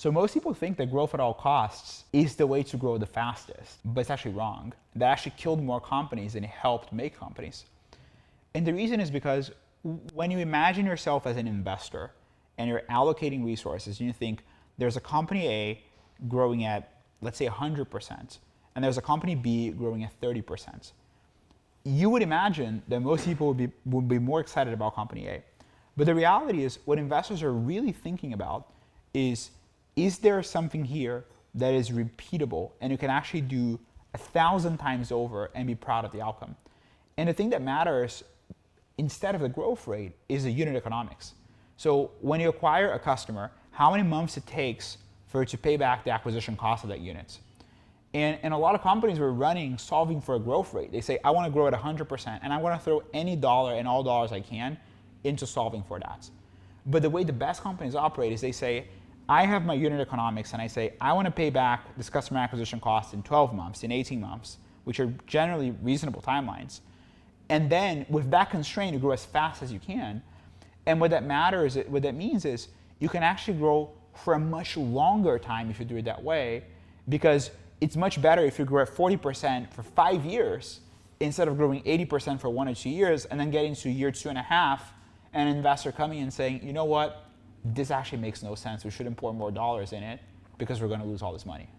So most people think that growth at all costs is the way to grow the fastest, but it's actually wrong. That actually killed more companies than it helped make companies. And the reason is because when you imagine yourself as an investor and you're allocating resources and you think there's a company A growing at, let's say, 100%, and there's a company B growing at 30%, you would imagine that most people would be more excited about company A. But the reality is what investors are really thinking about is there something here that is repeatable and you can actually do 1,000 times over and be proud of the outcome? And the thing that matters instead of the growth rate is the unit economics. So when you acquire a customer, how many months it takes for it to pay back the acquisition cost of that unit. And a lot of companies were solving for a growth rate. They say, I want to grow at 100%, and I want to throw any dollar and all dollars I can into solving for that. But the way the best companies operate is they say, I have my unit economics, and I say, I want to pay back this customer acquisition cost in 12 months, in 18 months, which are generally reasonable timelines. And then with that constraint, you grow as fast as you can. And what that means is you can actually grow for a much longer time if you do it that way, because it's much better if you grow at 40% for 5 years instead of growing 80% for 1 or 2 years and then getting to year 2.5 and an investor coming and saying, you know what, this actually makes no sense. We shouldn't pour more dollars in it because we're going to lose all this money.